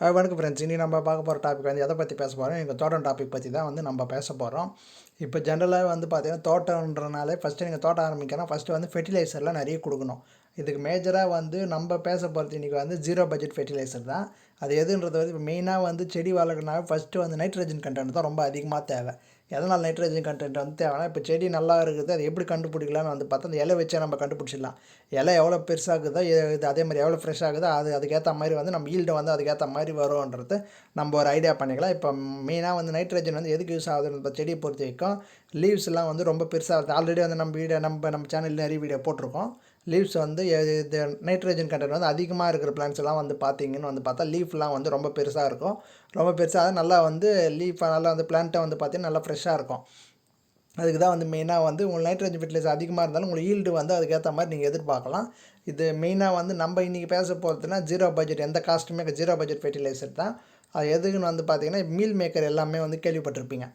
வணக்கம் ஃப்ரெண்ட்ஸ். இனி நம்ம பார்க்க போகிற டாபிக் வந்து எதை பற்றி பேச போகிறோம்? எங்கள் தோட்டம் டாபிக் பற்றி தான் வந்து நம்ம பேச போகிறோம். இப்போ ஜென்ரலாக வந்து பார்த்தீங்கன்னா தோட்டம்ன்றனாலே ஃபஸ்ட்டு நீங்கள் தோட்டம் ஆரம்பிக்கணும். ஃபஸ்ட்டு வந்து ஃபெர்டிலைசர்லாம் நிறைய கொடுக்கணும். இதுக்கு மேஜராக வந்து நம்ம பேச போகிறது இன்றைக்கி வந்து ஜீரோ பட்ஜெட் ஃபெர்டிலைசர் தான். அது எதுன்றது வந்து இப்போ மெயினாக வந்து செடி வளர்க்கணும்னா ஃபஸ்ட்டு வந்து நைட்ரஜன் கண்டென்ட் தான் ரொம்ப அதிகமாக தேவை. எதனால் நைட்ரஜன் கண்டென்ட் வந்து தேவைன்னா, இப்போ செடி நல்லா இருக்குது, அது எப்படி கண்டுபிடிக்கலான்னு வந்து பார்த்தா அந்த இலை வச்சே நம்ம கண்டுபிடிச்சிடலாம். இலை எவ்வளோ பெருசாகுதோ இது அதே மாதிரி எவ்வளோ ஃப்ரெஷ் ஆகுதோ அதுக்கேற்ற மாதிரி வந்து நம்ம ஈல்டு வந்து அதுக்கேற்ற மாதிரி வரும்ன்றது நம்ம ஒரு ஐடியா பண்ணிக்கலாம். இப்போ மெயினாக வந்து நைட்ரஜன் வந்து எதுக்கு யூஸ் ஆகுதுன்னு இப்போ செடியை பொறுத்த வரைக்கும் லீவ்ஸ்லாம் வந்து ரொம்ப பெருசாக இருக்குது. ஆல்ரெடி வந்து நம்ம சேனலில் நிறைய வீடியோ போட்டிருக்கோம். லீவ்ஸ் வந்து இது நைட்ரஜன் கண்டென்ட் வந்து அதிகமாக இருக்கிற பிளான்ஸ் எல்லாம் வந்து பார்த்தீங்கன்னு வந்து பார்த்தா லீஃப்லாம் வந்து ரொம்ப பெருசாக இருக்கும். ரொம்ப பெருசாக நல்லா வந்து லீஃப் நல்லா வந்து பிளான்ட்டை வந்து பார்த்தீங்கன்னா நல்லா ஃப்ரெஷ்ஷாக இருக்கும். அதுக்கு தான் வந்து மெயினாக வந்து உங்களுக்கு நைட்ரஜன் ஃபெர்டிலைசர் அதிகமாக இருந்தாலும் உங்களுக்கு ஈல்டு வந்து அதுக்கேற்ற மாதிரி நீங்கள் எதிர்பார்க்கலாம். இது மெயினாக வந்து நம்ம இன்றைக்கி பேச போகிறதுனா ஜீரோ பட்ஜெட், எந்த காஸ்ட்டுமே ஜீரோ பட்ஜெட் ஃபெர்டிலைசர் தான். அது எதுக்குன்னு வந்து பார்த்திங்கன்னா மீல் மேக்கர் எல்லாமே வந்து கேள்விப்பட்டிருப்பீங்க.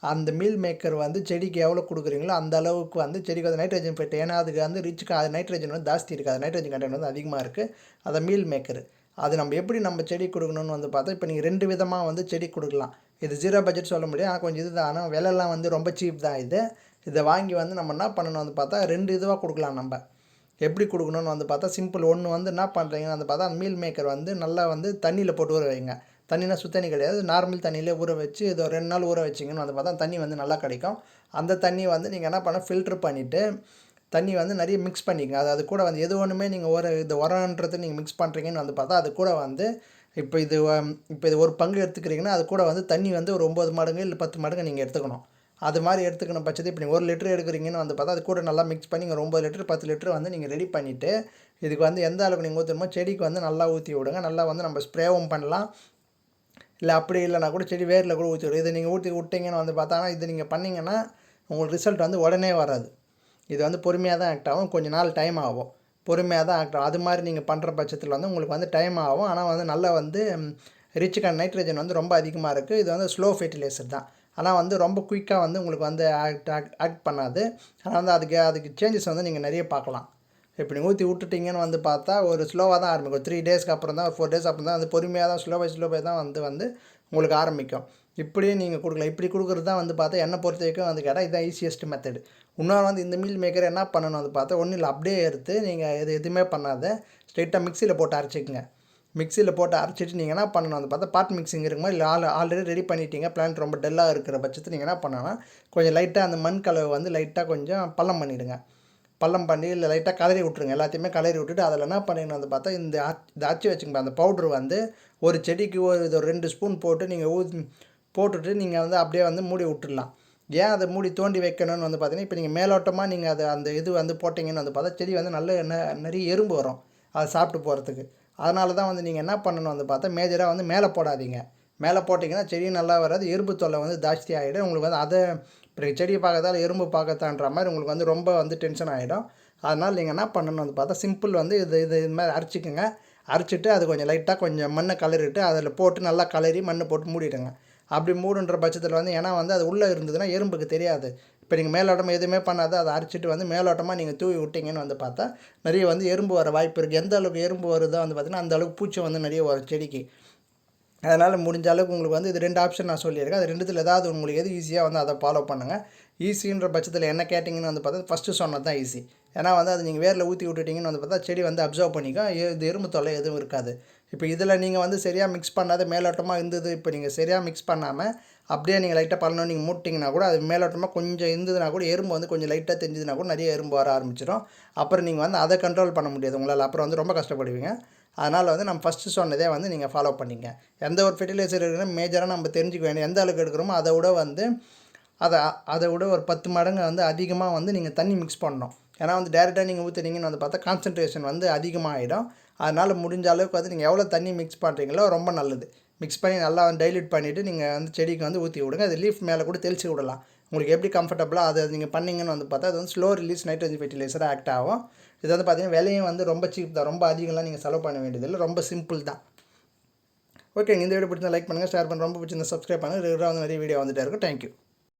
அந்த மீல் மேக்கர் வந்து செடிக்கு எவ்வளோ கொடுக்குறீங்களோ அந்த அளவுக்கு வந்து செடிக்கு வந்து நைட்ரஜன் ஃபெர்ட், ஏன்னா அதுக்கு வந்து அது நைட்ரஜன் வந்து ஜாஸ்தி இருக்குது, அது நைட்ரஜன் கண்டென்ட் வந்து அதிகமாக இருக்குது. அதை மீல் மேக்கர் அது நம்ம எப்படி நம்ம செடி கொடுக்கணும்னு வந்து பார்த்தா இப்போ நீங்கள் 2 விதமாக வந்து செடி கொடுக்கலாம். இது ஜீரோ பட்ஜெட் சொல்ல முடியும், ஆனால் கொஞ்சம் இது தான். ஆனால் விலைலாம் வந்து ரொம்ப சீப் தான். இதை வாங்கி வந்து நம்ம என்ன பண்ணணும் வந்து பார்த்தா 2 இதுவாக கொடுக்கலாம். நம்ம எப்படி கொடுக்கணும்னு வந்து பார்த்தா சிம்பிள். ஒன்று வந்து என்ன பண்ணுறீங்கன்னு வந்து பார்த்தா அந்த மீல் மேக்கர் வந்து நல்லா வந்து தண்ணியில் போட்டு ஊற வைங்க. தண்ணினா சுத்தண்ணி கிடையாது, நார்மல் தண்ணியிலே ஊற வச்சு இது ஒரு 2 நாள் ஊற வச்சிங்கன்னு வந்து பார்த்தா தண்ணி வந்து நல்லா கிடைக்கும். அந்த தண்ணி வந்து நீங்கள் என்ன பண்ண ஃபில்ட்ரு பண்ணிவிட்டு தண்ணி வந்து நிறைய மிக்ஸ் பண்ணிக்கங்க. அது கூட வந்து எது ஒன்றுமே நீங்கள் இது உரன்றது நீங்கள் மிக்ஸ் பண்ணுறீங்கன்னு வந்து பார்த்தா அது கூட வந்து இப்போ இது ஒரு பங்கு எடுத்துக்கிறீங்கன்னா அது கூட வந்து தண்ணி வந்து ஒரு 9 மடங்கு இல்லை 10 மடங்கு நீங்கள் எடுத்துக்கணும். அது மாதிரி எடுத்துக்கணும் பட்சத்தை இப்போ நீங்கள் 1 லிட்டர் எடுக்கிறீங்கன்னு வந்து பார்த்தா அது கூட நல்லா மிக்ஸ் பண்ணி நீங்கள் 9 லிட்டர் 10 லிட்டர் வந்து நீங்கள் ரெடி பண்ணிவிட்டு இதுக்கு வந்து எந்த அளவுக்கு நீங்கள் ஊற்றணுமோ செடிக்கு வந்து நல்லா ஊற்றி விடுங்க. நல்லா வந்து நம்ம ஸ்ப்ரேவும் பண்ணலாம், இல்லை அப்படி இல்லைனா கூட செடி வேரில் கூட ஊற்றி விடும். இதை நீங்கள் ஊற்றி விட்டிங்கன்னு வந்து பார்த்தாங்கன்னா இது நீங்கள் பண்ணிங்கன்னா உங்களுக்கு ரிசல்ட் வந்து உடனே வராது. இது வந்து பொறுமையாக தான் ஆக்ட் ஆகும், கொஞ்சம் நாள் டைம் ஆகும், பொறுமையாக தான் ஆக்ட் ஆகும். அது மாதிரி நீங்கள் பண்ணுற பட்சத்தில் வந்து உங்களுக்கு வந்து டைம் ஆகும். ஆனால் வந்து நல்லா வந்து ரிச் நைட்ரஜன் வந்து ரொம்ப அதிகமாக இருக்குது. இது வந்து ஸ்லோ ஃபெர்டிலைசர் தான். ஆனால் வந்து ரொம்ப குயிக்காக வந்து உங்களுக்கு வந்து ஆக்ட் பண்ணாது. ஆனால் வந்து அதுக்கு சேஞ்சஸ் வந்து நீங்கள் நிறைய பார்க்கலாம். இப்போ நீங்கள் ஊற்றி விட்டுட்டிங்கன்னு வந்து பார்த்தா ஒரு ஸ்லோவாக தான் ஆரம்பிக்கும். 3 டேஸ்க்கு அப்புறம் தான், ஒரு 4 டேஸ் அப்புறம் தான் அது பொறுமையாக தான் ஸ்லோ பை தான் வந்து உங்களுக்கு ஆரம்பிக்கும். இப்படியே நீங்கள் கொடுக்கலாம். இப்படி கொடுக்குறது தான் வந்து பார்த்தா என்னை பொறுத்த வரைக்கும் வந்து கேட்டால் இதுதான் ஈஸியஸ்ட் மெத்தடு. இன்னொரு வந்து இந்த மீல் மேக்கர் என்ன பண்ணணும் வந்து பார்த்தா ஒன்றும் இல்லை, அப்படியே எடுத்து நீங்கள் எதுவுமே பண்ணாத ஸ்ட்ரெயிட்டாக மிக்சியில் போட்டு அரைச்சிக்கங்க. மிக்சியில் போட்டு அரைச்சிட்டு நீங்கள் என்ன பண்ணணும் வந்து பார்த்தா பாட் மிக்சிங் இருக்குமா, இல்லை ஆல்ரெடி ரெடி பண்ணிட்டீங்க, பிளான்ட் ரொம்ப டல்லாக இருக்கிற பட்சத்தில் நீங்கள் என்ன பண்ணணும்னா கொஞ்சம் லைட்டாக அந்த மண் கலவை வந்து லைட்டாக கொஞ்சம் பள்ளம் பண்ணிவிடுங்க. பள்ளம் பண்ணி இல்லை லைட்டாக கலரி விட்ருங்க. எல்லாத்தையுமே கலரி விட்டுட்டு அதில் என்ன பண்ணிங்கன்னு வந்து பார்த்தா இந்த அரைச்சி வச்சுக்கோங்க. அந்த பவுட்ரு வந்து ஒரு செடிக்கு ஒரு 2 ஸ்பூன் போட்டு நீங்கள் போட்டுட்டு நீங்கள் வந்து அப்படியே வந்து மூடி விட்டுடலாம். ஏன் அதை மூடி தோண்டி வைக்கணும்னு வந்து பார்த்தீங்கன்னா இப்போ நீங்கள் மேலோட்டமாக நீங்கள் அந்த இது வந்து போட்டிங்கன்னு வந்து பார்த்தா செடி வந்து நல்ல நிறைய எறும்பு வரும் அதை சாப்பிட்டு போகிறதுக்கு. அதனால தான் வந்து நீங்கள் என்ன பண்ணணும் வந்து பார்த்தா மேஜராக வந்து மேலே போடாதீங்க. மேலே போட்டிங்கன்னா செடியும் நல்லா வராது, எறும்பு தொல்லை வந்து ஜாஸ்தி ஆகிடும். உங்களுக்கு வந்து அதை இப்போ செடியை பார்க்கறதால எறும்பு பார்க்கத்தான்ற மாதிரி உங்களுக்கு வந்து ரொம்ப வந்து டென்ஷன் ஆகிடும். அதனால் நீங்கள் என்ன பண்ணணும் வந்து பார்த்தா சிம்பிள் வந்து இது மாதிரி அரைச்சிக்கோங்க. அரைச்சிட்டு அது கொஞ்சம் லைட்டாக கொஞ்சம் மண்ணை கலரிட்டு அதில் போட்டு நல்லா கலரி மண்ணை போட்டு மூடிடுங்க. அப்படி மூடுன்ற பட்சத்தில் வந்து ஏன்னா வந்து அது உள்ளே இருந்ததுன்னா எறும்புக்கு தெரியாது. இப்போ நீங்கள் மேலோட்டமாக எதுவுமே பண்ணாத அதை அரைச்சிட்டு வந்து மேலோட்டமாக நீங்கள் தூவி விட்டிங்கன்னு வந்து பார்த்தா நிறைய வந்து எறும்பு வர வாய்ப்பு இருக்குது. எந்த அளவுக்கு எறும்பு வருதோ வந்து பார்த்திங்கன்னா அந்த அளவுக்கு பூச்சி வந்து நிறைய வரும் செடிக்கு. அதனால் முடிஞ்ச அளவுக்கு உங்களுக்கு வந்து இது 2 ஆப்ஷன் நான் சொல்லியிருக்கேன். அது 2த்தில் ஏதாவது உங்களுக்கு எது ஈஸியாக வந்து அதை ஃபாலோ பண்ணுங்கள். ஈஸின்ற பட்சத்தில் என்ன கேட்டிங்கன்னு வந்து பார்த்தா ஃபஸ்ட்டு சொன்னது தான் ஈஸி. ஏன்னா வந்து அது நீங்கள் வேரில் ஊற்றி விட்டுட்டிங்கன்னு வந்து பார்த்தா செடி வந்து அப்சர்வ் பண்ணிக்கும், இது எறும்பு தொல்லை எதுவும் இருக்காது. இப்போ இதில் நீங்கள் வந்து சரியாக மிக்ஸ் பண்ணாத மேலோட்டமாக இருந்தது, இப்போ நீங்கள் சரியாக மிக்ஸ் பண்ணாமல் அப்படியே நீங்கள் லைட்டாக பண்ணணும் நீங்கள் மூட்டிங்கன்னா கூட அது மேலோட்டமாக கொஞ்சம் இருந்ததுன்னா கூட எறும்பு வந்து கொஞ்சம் லைட்டாக தெரிஞ்சதுன்னா கூட நிறைய எறும்பு வர ஆரம்பிச்சிடும். அப்புறம் நீங்கள் வந்து அதை கண்ட்ரோல் பண்ண முடியாது உங்களால், அப்புறம் வந்து ரொம்ப கஷ்டப்படுவீங்க. அதனால் வந்து நம்ம ஃபஸ்ட்டு சொன்னதே வந்து நீங்கள் ஃபாலோ பண்ணிங்க. எந்த ஒரு ஃபெர்டிலைசர் இருக்குன்னா மேஜராக நம்ம தெரிஞ்சுக்க வேண்டிய எந்த அளவுக்கு எடுக்கிறோமோ அதை விட ஒரு 10 மடங்கு வந்து அதிகமாக வந்து நீங்கள் தண்ணி மிக்ஸ் பண்ணணும். ஏன்னா வந்து டேரெக்டாக நீங்கள் ஊற்றுனீங்கன்னு வந்து பார்த்தா கான்சன்ட்ரேஷன் வந்து அதிகமாகிடும். அதனால் முடிஞ்ச அளவுக்கு வந்து நீங்கள் எவ்வளோ தண்ணி மிக்ஸ் பண்ணுறீங்களோ ரொம்ப நல்லது. மிக்ஸ் பண்ணி நல்லா டைல்யூட் பண்ணிவிட்டு நீங்கள் வந்து செடிக்கு வந்து ஊற்றி விடுங்க. அது லீஃப் மேலே கூட தெளிச்சு விடலாம். உங்களுக்கு எப்படி கம்ஃபர்டபுளாக அதை நீங்கள் பண்ணிங்கன்னு வந்து பார்த்தா அது வந்து ஸ்லோ ரிலீஸ் நைட்ரஜன் ஃபெர்டிலைசராக ஆக்ட் ஆகும். இது வந்து பார்த்திங்கன்னா விலையும் வந்து ரொம்ப சீப் தான், ரொம்ப அதிகம்லாம் நீங்கள் செலவு பண்ண வேண்டியதில்லை, ரொம்ப சிம்பிள் தான். ஓகேங்க, இந்த வீடியோ பிடிச்சா லைக் பண்ணுங்கள், ஷேர் பண்ணுங்கள், ரொம்ப பிடிச்சிருந்தா சப்ஸ்கிரைப் பண்ணுங்கள். ரெகுலராக வந்து நிறைய வீடியோ வந்துகிட்டே இருக்கும். தேங்க்யூ.